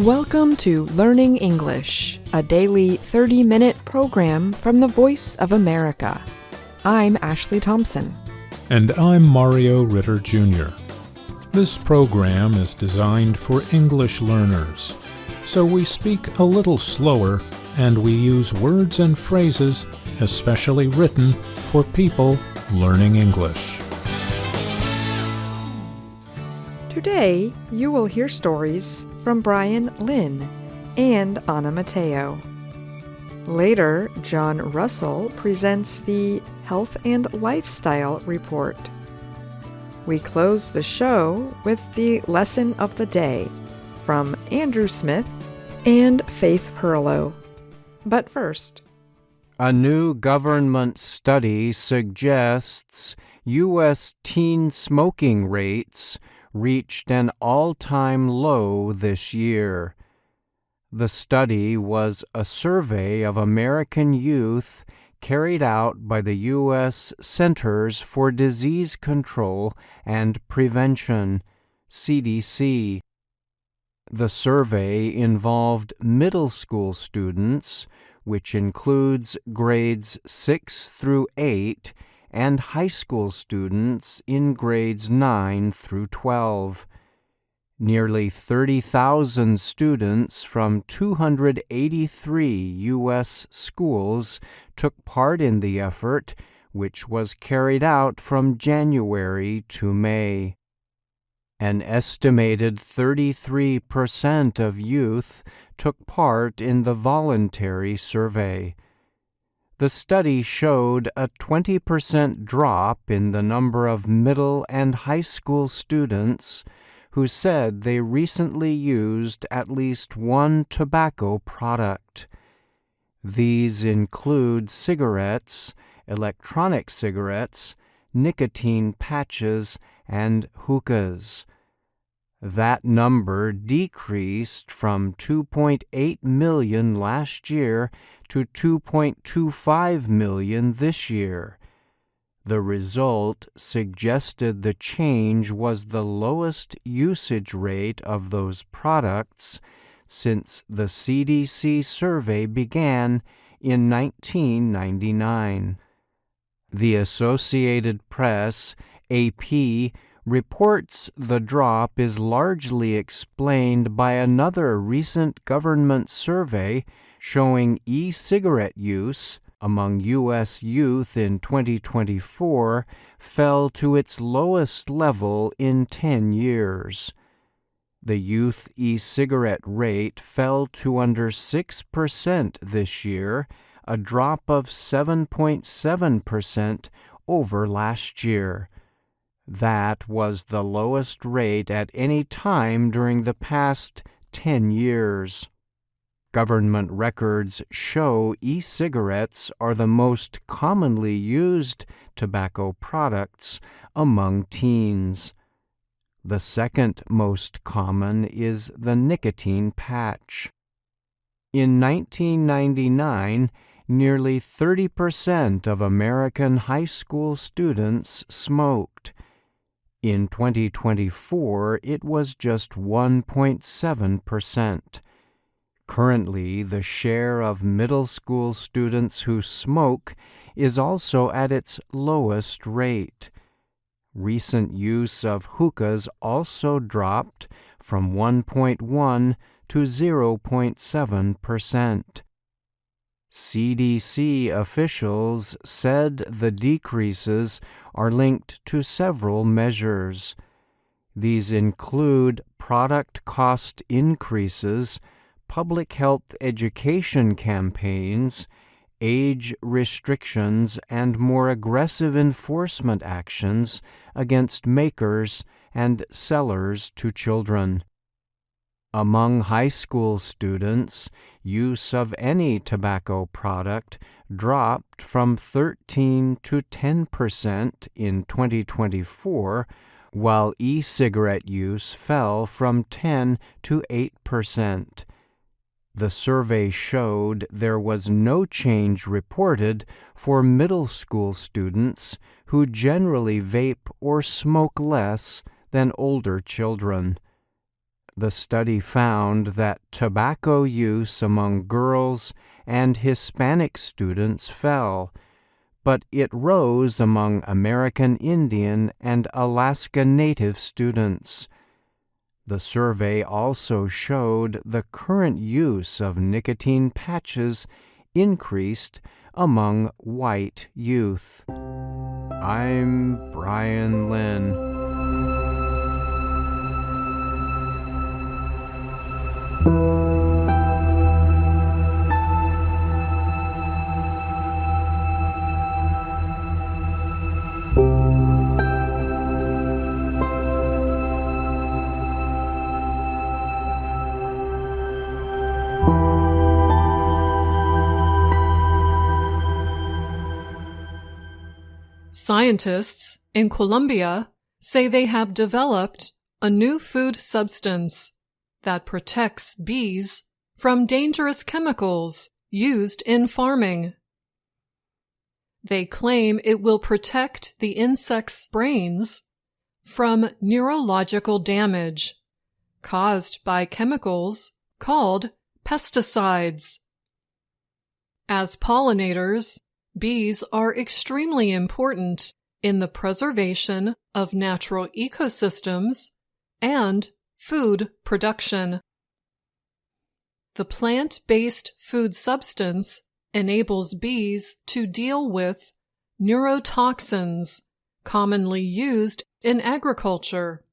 Welcome to Learning English, a daily 30-minute program from the Voice of America. I'm Ashley Thompson. And I'm Mario Ritter Jr. This program is designed for English learners, so we speak a little slower and we use words and phrases especially written for people learning English. Today, you will hear stories from Brian Lynn and Anna Mateo. Later, John Russell presents the Health and Lifestyle Report. We close the show with the Lesson of the Day from Andrew Smith and Faith Perlow. But first, a new government study suggests U.S. teen smoking rates reached an all-time low this year. The study was a survey of American youth carried out by the U.S. Centers for Disease Control and Prevention, CDC. The survey involved middle school students, which includes grades 6 through 8, and high school students in grades 9 through 12. Nearly 30,000 students from 283 U.S. schools took part in the effort, which was carried out from January to May. An estimated 33% of youth took part in the voluntary survey. The study showed a 20% drop in the number of middle and high school students who said they recently used at least one tobacco product. These include cigarettes, electronic cigarettes, nicotine patches, and hookahs. That number decreased from 2.8 million last year to 2.25 million this year. The result suggested the change was the lowest usage rate of those products since the CDC survey began in 1999. The Associated Press, AP, reports the drop is largely explained by another recent government survey showing e-cigarette use among U.S. youth in 2024 fell to its lowest level in 10 years. The youth e-cigarette rate fell to under 6% this year, a drop of 7.7% over last year. That was the lowest rate at any time during the past 10 years. Government records show e-cigarettes are the most commonly used tobacco products among teens. The second most common is the nicotine patch. In 1999, nearly 30% of American high school students smoked. In 2024, it was just 1.7%. Currently, the share of middle school students who smoke is also at its lowest rate. Recent use of hookahs also dropped from 1.1 to 0.7%. CDC officials said the decreases are linked to several measures. These include product cost increases, public health education campaigns, age restrictions, and more aggressive enforcement actions against makers and sellers to children. Among high school students, use of any tobacco product dropped from 13 to 10% in 2024, while e-cigarette use fell from 10 to 8%. The survey showed there was no change reported for middle school students who generally vape or smoke less than older children. the study found that tobacco use among girls and Hispanic students fell, but it rose among American Indian and Alaska Native students. The survey also showed the current use of nicotine patches increased among white youth. I'm Brian Lynn. Scientists in Colombia say they have developed a new food substance that protects bees from dangerous chemicals used in farming. They claim it will protect the insects' brains from neurological damage caused by chemicals called pesticides. As pollinators, bees are extremely important in the preservation of natural ecosystems and food production. The plant-based food substance enables bees to deal with neurotoxins commonly used in agriculture.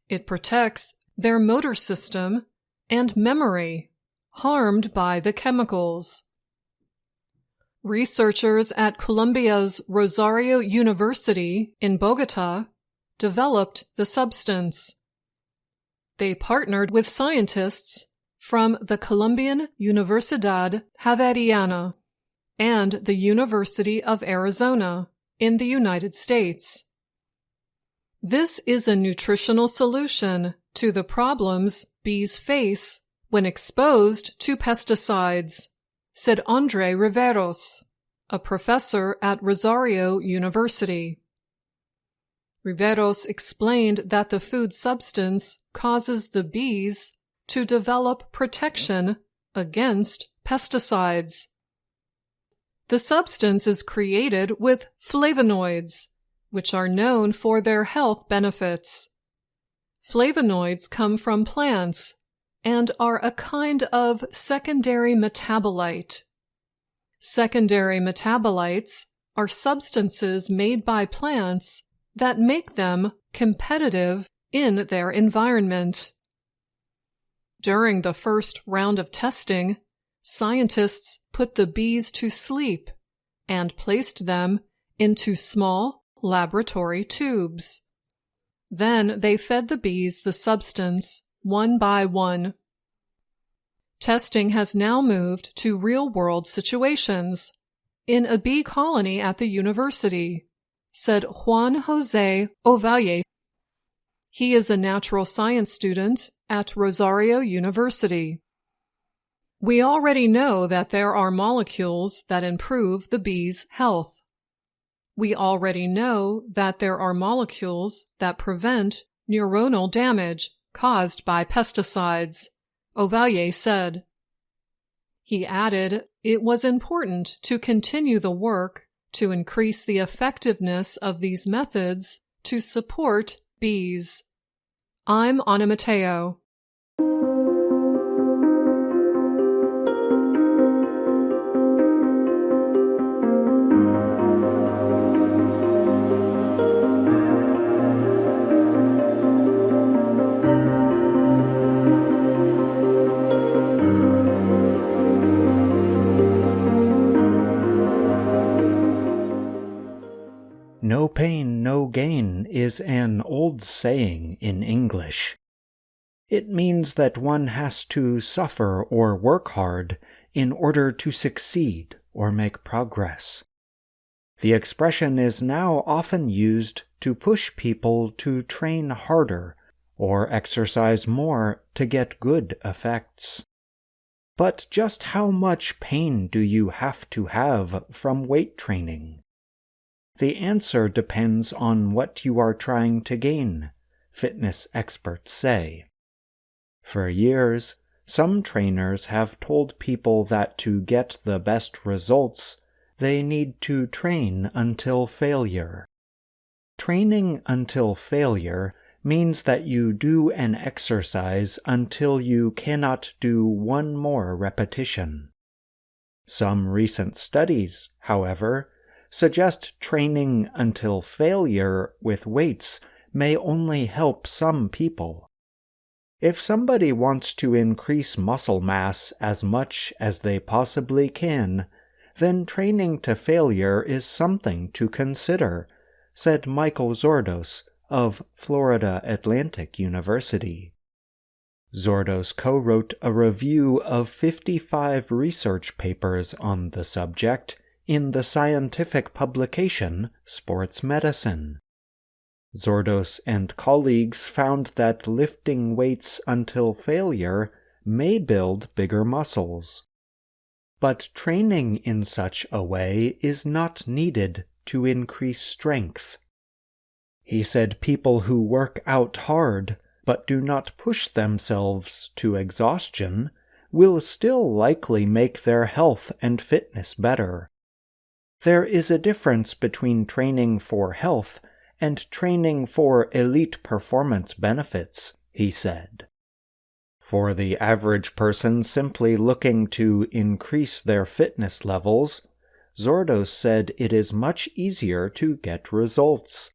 It protects their motor system and memory harmed by the chemicals. Researchers at Colombia's Rosario University in Bogotá developed the substance. They partnered with scientists from the Colombian Universidad Javeriana and the University of Arizona in the United States. This is a nutritional solution to the problems bees face when exposed to pesticides, said André Riveros, a professor at Rosario University. Riveros explained that the food substance causes the bees to develop protection against pesticides. The substance is created with flavonoids, which are known for their health benefits. Flavonoids come from plants and are a kind of secondary metabolite. Secondary metabolites are substances made by plants that make them competitive in their environment. During the first round of testing, scientists put the bees to sleep and placed them into small laboratory tubes. Then they fed the bees the substance one by one. Testing has now moved to real-world situations in a bee colony at the university, said Juan José Ovalle. He is a natural science student at Rosario University. We already know that there are molecules that improve the bees' health. We already know that there are molecules that prevent neuronal damage caused by pesticides, Ovalle said. He added it was important to continue the work to increase the effectiveness of these methods to support bees. I'm Ana Mateo. No pain, no gain is an old saying in English. It means that one has to suffer or work hard in order to succeed or make progress. The expression is now often used to push people to train harder or exercise more to get good effects. But just how much pain do you have to have from weight training? The answer depends on what you are trying to gain, fitness experts say. For years, some trainers have told people that to get the best results, they need to train until failure. Training until failure means that you do an exercise until you cannot do one more repetition. Some recent studies, however, suggest training until failure with weights may only help some people. If somebody wants to increase muscle mass as much as they possibly can, then training to failure is something to consider, said Michael Zourdos of Florida Atlantic University. Zourdos co-wrote a review of 55 research papers on the subject in the scientific publication Sports Medicine. Zourdos and colleagues found that lifting weights until failure may build bigger muscles. But training in such a way is not needed to increase strength. He said people who work out hard but do not push themselves to exhaustion will still likely make their health and fitness better. There is a difference between training for health and training for elite performance benefits, he said. For the average person simply looking to increase their fitness levels, Zourdos said it is much easier to get results.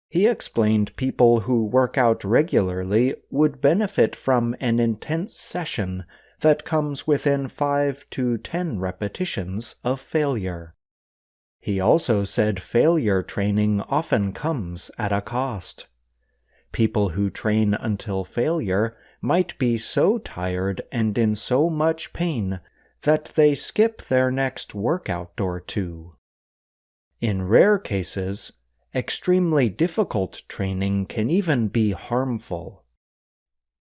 He explained people who work out regularly would benefit from an intense session that comes within 5 to 10 repetitions of failure. He also said failure training often comes at a cost. People who train until failure might be so tired and in so much pain that they skip their next workout or two. In rare cases, extremely difficult training can even be harmful.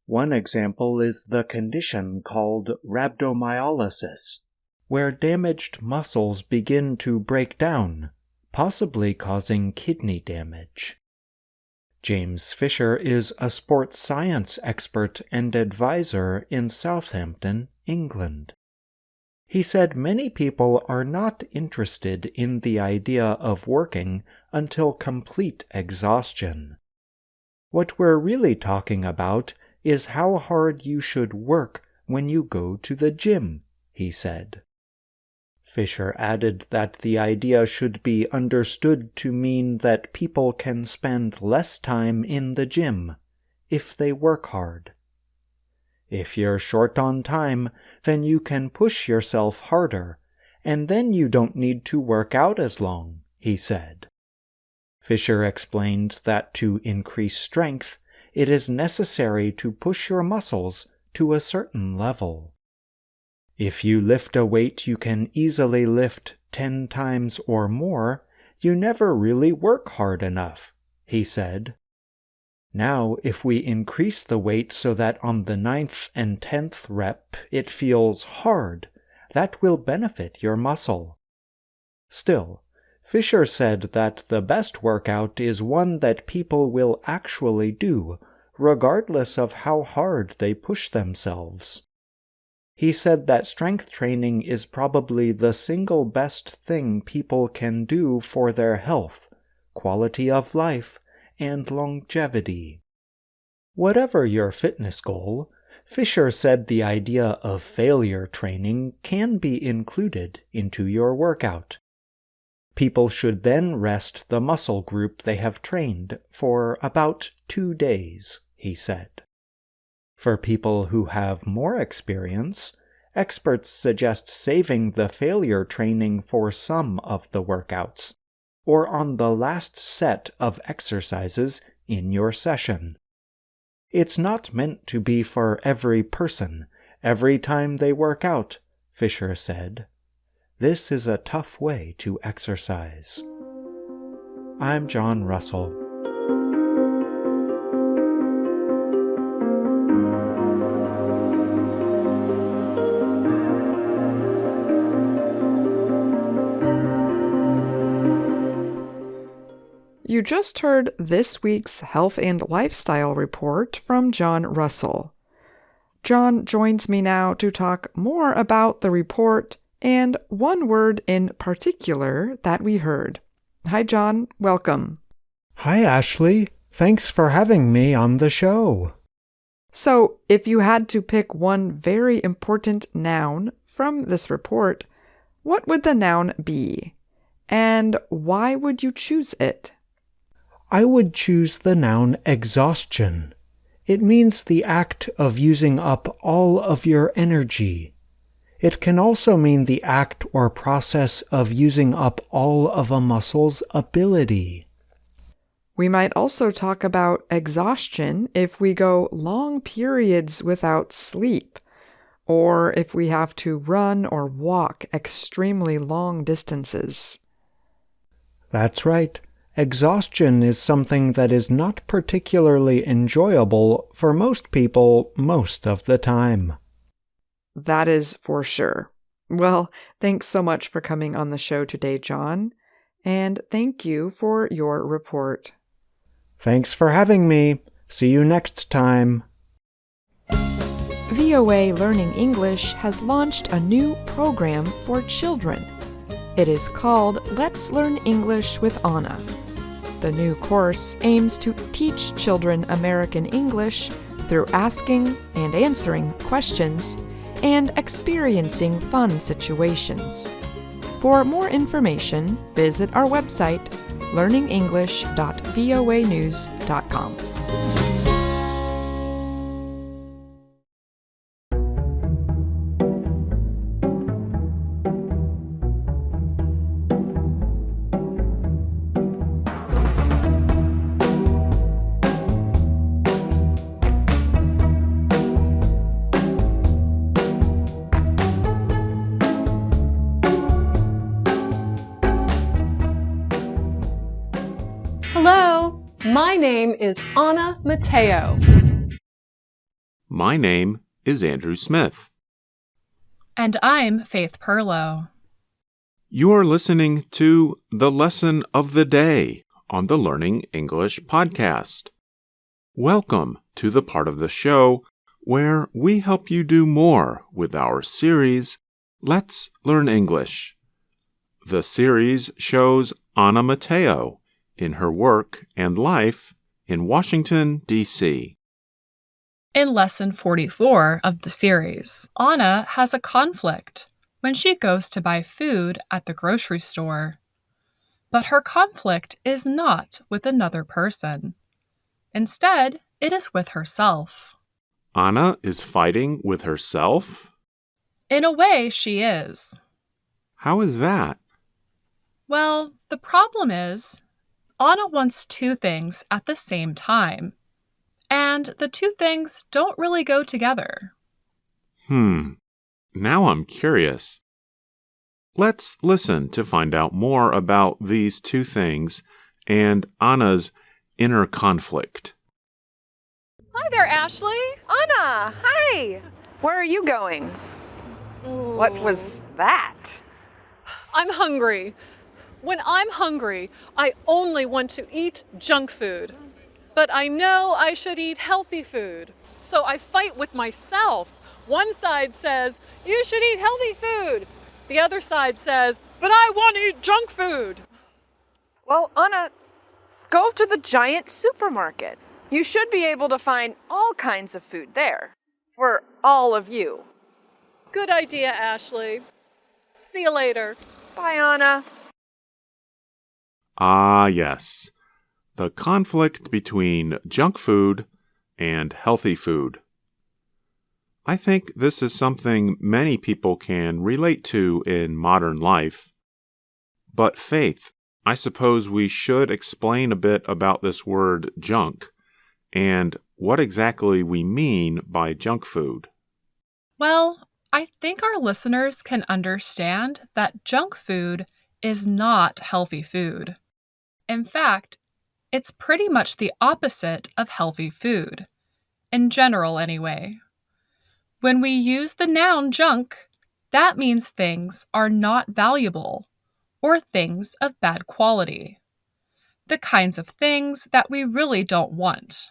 One example is the condition called rhabdomyolysis, where damaged muscles begin to break down, possibly causing kidney damage. James Fisher is a sports science expert and advisor in Southampton, England. He said many people are not interested in the idea of working until complete exhaustion. What we're really talking about is how hard you should work when you go to the gym, he said. Fisher added that the idea should be understood to mean that people can spend less time in the gym if they work hard. If you're short on time, then you can push yourself harder, and then you don't need to work out as long, he said. Fisher explained that to increase strength, it is necessary to push your muscles to a certain level. If you lift a weight you can easily lift 10 times or more, you never really work hard enough, he said. Now, if we increase the weight so that on the 9th and 10th rep it feels hard, that will benefit your muscle. Still, Fisher said that the best workout is one that people will actually do, regardless of how hard they push themselves. He said that strength training is probably the single best thing people can do for their health, quality of life, and longevity. Whatever your fitness goal, Fisher said the idea of failure training can be included into your workout. People should then rest the muscle group they have trained for about 2 days, he said. For people who have more experience, experts suggest saving the failure training for some of the workouts, or on the last set of exercises in your session. It's not meant to be for every person, every time they work out, Fisher said. This is a tough way to exercise. I'm John Russell. You just heard this week's Health and Lifestyle Report from John Russell. John joins me now to talk more about the report and one word in particular that we heard. Hi, John. Welcome. Hi, Ashley. Thanks for having me on the show. So, if you had to pick one very important noun from this report, what would the noun be? And why would you choose it? I would choose the noun exhaustion. It means the act of using up all of your energy. It can also mean the act or process of using up all of a muscle's ability. We might also talk about exhaustion if we go long periods without sleep, or if we have to run or walk extremely long distances. That's right. Exhaustion is something that is not particularly enjoyable for most people most of the time. That is for sure. Well, thanks so much for coming on the show today, John, and thank you for your report. Thanks for having me. See you next time. VOA Learning English has launched a new program for children. It is called Let's Learn English with Anna. The new course aims to teach children American English through asking and answering questions and experiencing fun situations. For more information, visit our website, learningenglish.voanews.com. Hello, my name is Anna Mateo. My name is Andrew Smith. And I'm Faith Perlow. You're listening to the Lesson of the Day on the Learning English podcast. Welcome to the part of the show where we help you do more with our series, Let's Learn English. The series shows Anna Mateo in her work and life in Washington, D.C. In Lesson 44 of the series, Anna has a conflict when she goes to buy food at the grocery store. But her conflict is not with another person. Instead, it is with herself. Anna is fighting with herself? In a way, she is. How is that? Well, the problem is, Anna wants two things at the same time, and the two things don't really go together. Now I'm curious. Let's listen to find out more about these two things and Anna's inner conflict. Hi there, Ashley. Anna, hi! Where are you going? What was that? I'm hungry. When I'm hungry, I only want to eat junk food. But I know I should eat healthy food. So I fight with myself. One side says, you should eat healthy food. The other side says, but I want to eat junk food. Well, Anna, go to the giant supermarket. You should be able to find all kinds of food there for all of you. Good idea, Ashley. See you later. Bye, Anna. Ah, yes. The conflict between junk food and healthy food. I think this is something many people can relate to in modern life. But Faith, I suppose we should explain a bit about this word junk and what exactly we mean by junk food. Well, I think our listeners can understand that junk food is not healthy food. In fact, it's pretty much the opposite of healthy food, in general anyway. When we use the noun junk, that means things are not valuable or things of bad quality, the kinds of things that we really don't want.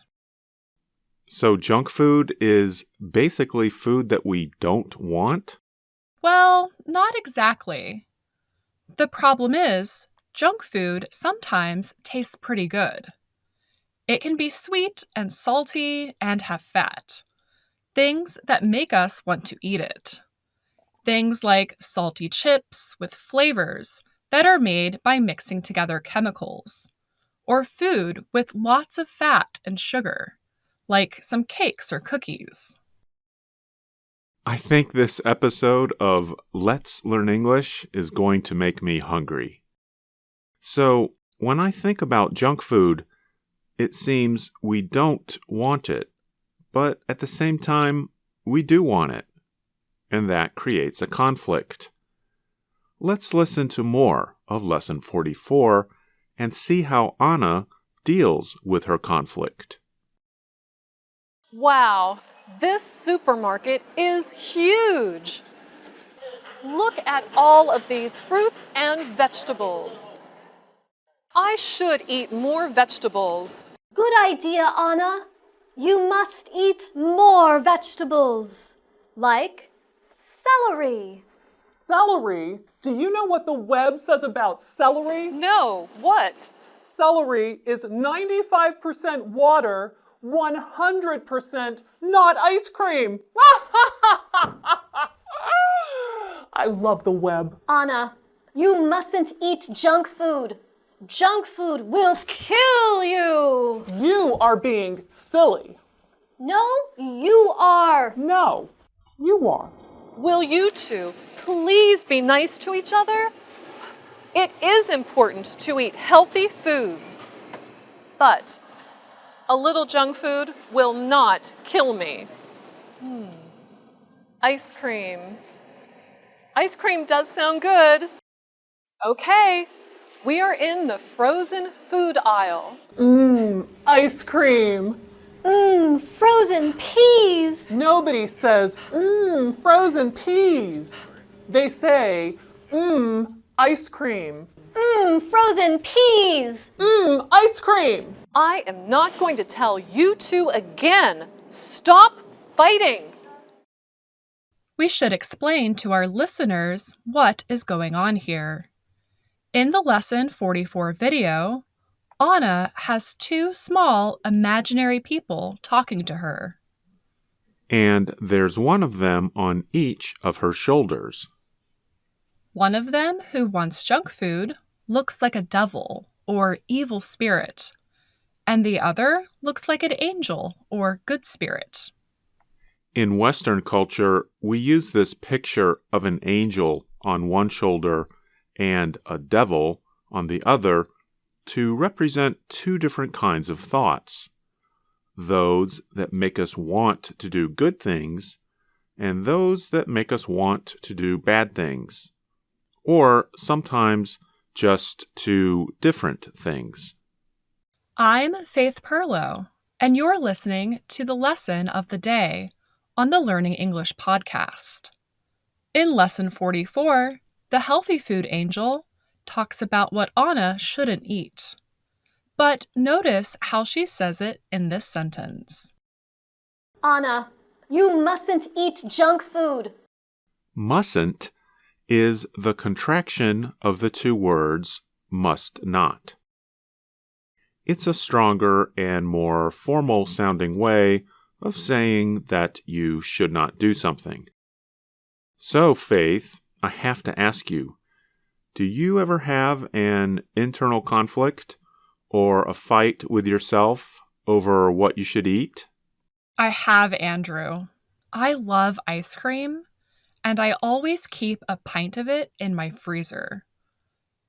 So junk food is basically food that we don't want? Well, not exactly. The problem is, junk food sometimes tastes pretty good. It can be sweet and salty and have fat. Things that make us want to eat it. Things like salty chips with flavors that are made by mixing together chemicals. Or food with lots of fat and sugar, like some cakes or cookies. I think this episode of Let's Learn English is going to make me hungry. So, when I think about junk food, it seems we don't want it, but at the same time, we do want it. And that creates a conflict. Let's listen to more of Lesson 44 and see how Anna deals with her conflict. Wow, this supermarket is huge. Look at all of these fruits and vegetables. I should eat more vegetables. Good idea, Anna. You must eat more vegetables, like celery. Celery? Do you know what the web says about celery? No, what? Celery is 95% water, 100% not ice cream. I love the web. Anna, you mustn't eat junk food. Junk food will kill you. You are being silly. No, you are. No, you are. Will you two please be nice to each other? It is important to eat healthy foods, but a little junk food will not kill me. Ice cream. Ice cream does sound good. Okay, we are in the frozen food aisle. Ice cream. Frozen peas. Nobody says, frozen peas. They say, ice cream. Frozen peas. Ice cream. I am not going to tell you two again. Stop fighting. We should explain to our listeners what is going on here. In the Lesson 44 video, Anna has two small imaginary people talking to her. And there's one of them on each of her shoulders. One of them, who wants junk food, looks like a devil or evil spirit, and the other looks like an angel or good spirit. In Western culture, we use this picture of an angel on one shoulder and a devil on the other to represent two different kinds of thoughts. Those that make us want to do good things, and those that make us want to do bad things. Or sometimes just two different things. I'm Faith Perlow, and you're listening to the Lesson of the Day on the Learning English podcast. In Lesson 44, the Healthy Food Angel talks about what Anna shouldn't eat. But notice how she says it in this sentence. Anna, you mustn't eat junk food. Mustn't is the contraction of the two words must not. It's a stronger and more formal sounding way of saying that you should not do something. So, Faith, I have to ask you, do you ever have an internal conflict or a fight with yourself over what you should eat? I have, Andrew. I love ice cream, and I always keep a pint of it in my freezer.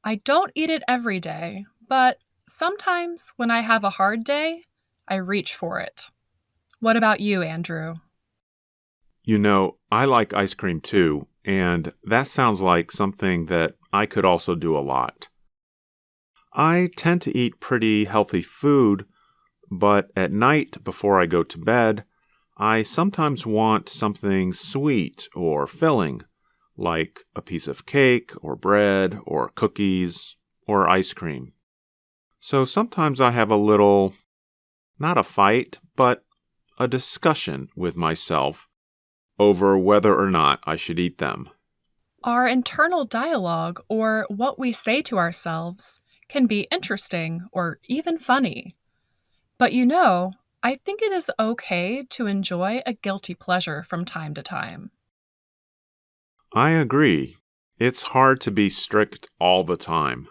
I don't eat it every day, but sometimes when I have a hard day, I reach for it. What about you, Andrew? You know, I like ice cream too, and that sounds like something that I could also do a lot. I tend to eat pretty healthy food, but at night before I go to bed, I sometimes want something sweet or filling, like a piece of cake or bread or cookies or ice cream. So sometimes I have a little, not a fight, but a discussion with myself over whether or not I should eat them. Our internal dialogue, or what we say to ourselves, can be interesting or even funny. But I think it is okay to enjoy a guilty pleasure from time to time. I agree. It's hard to be strict all the time.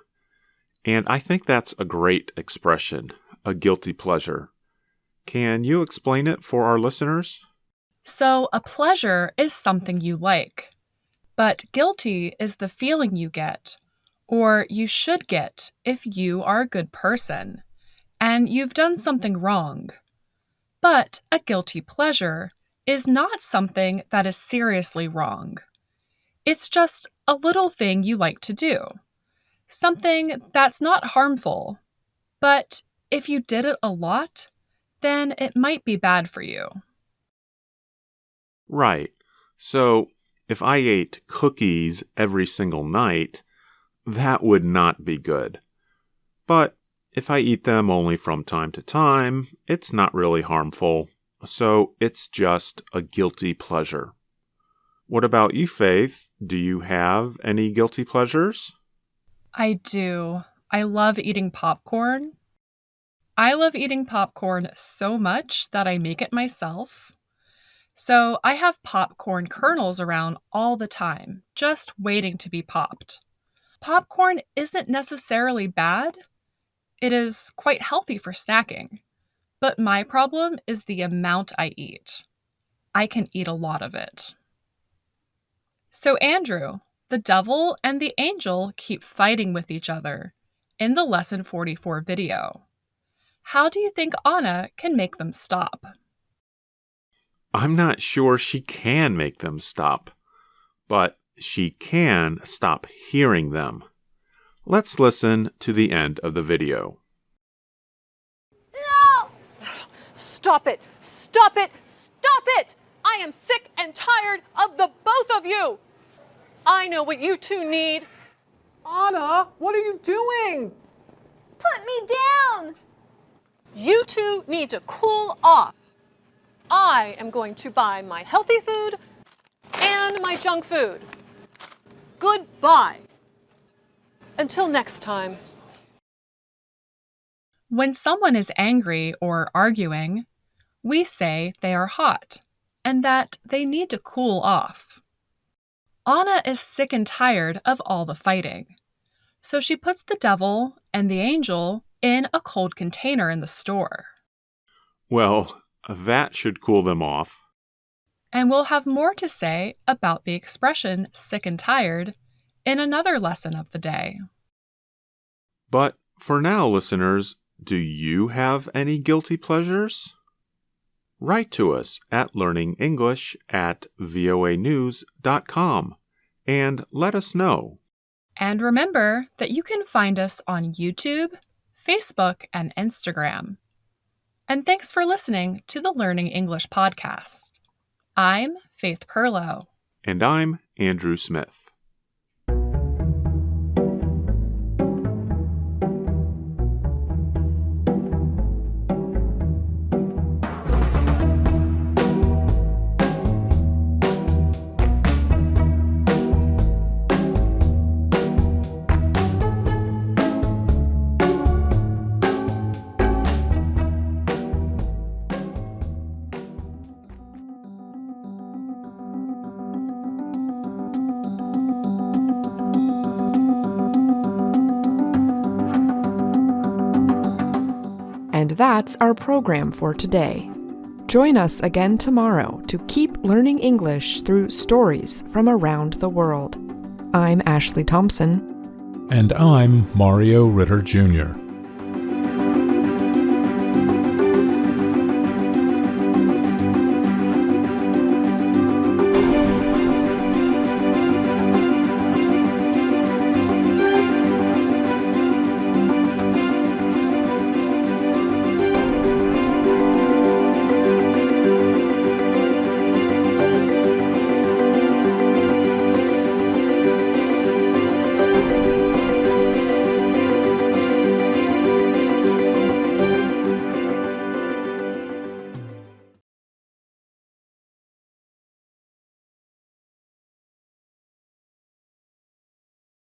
And I think that's a great expression, a guilty pleasure. Can you explain it for our listeners? So, a pleasure is something you like, but guilty is the feeling you get, or you should get if you are a good person, and you've done something wrong. But a guilty pleasure is not something that is seriously wrong. It's just a little thing you like to do, something that's not harmful, but if you did it a lot, then it might be bad for you. Right. So, if I ate cookies every single night, that would not be good. But if I eat them only from time to time, it's not really harmful, so it's just a guilty pleasure. What about you, Faith? Do you have any guilty pleasures? I do. I love eating popcorn. I love eating popcorn so much that I make it myself. So I have popcorn kernels around all the time, just waiting to be popped. Popcorn isn't necessarily bad. It is quite healthy for snacking. But my problem is the amount I eat. I can eat a lot of it. So Andrew, the devil and the angel keep fighting with each other in the Lesson 44 video. How do you think Anna can make them stop? I'm not sure she can make them stop, but she can stop hearing them. Let's listen to the end of the video. No! Stop it! Stop it! Stop it! I am sick and tired of the both of you! I know what you two need. Anna, what are you doing? Put me down! You two need to cool off. I am going to buy my healthy food and my junk food. Goodbye. Until next time. When someone is angry or arguing, we say they are hot and that they need to cool off. Anna is sick and tired of all the fighting, so she puts the devil and the angel in a cold container in the store. Well, that should cool them off. And we'll have more to say about the expression sick and tired in another lesson of the day. But for now, listeners, do you have any guilty pleasures? Write to us at learningenglish@voanews.com and let us know. And remember that you can find us on YouTube, Facebook, and Instagram. And thanks for listening to the Learning English podcast. I'm Faith Perlow. And I'm Andrew Smith. And that's our program for today. Join us again tomorrow to keep learning English through stories from around the world. I'm Ashley Thompson. And I'm Mario Ritter Jr.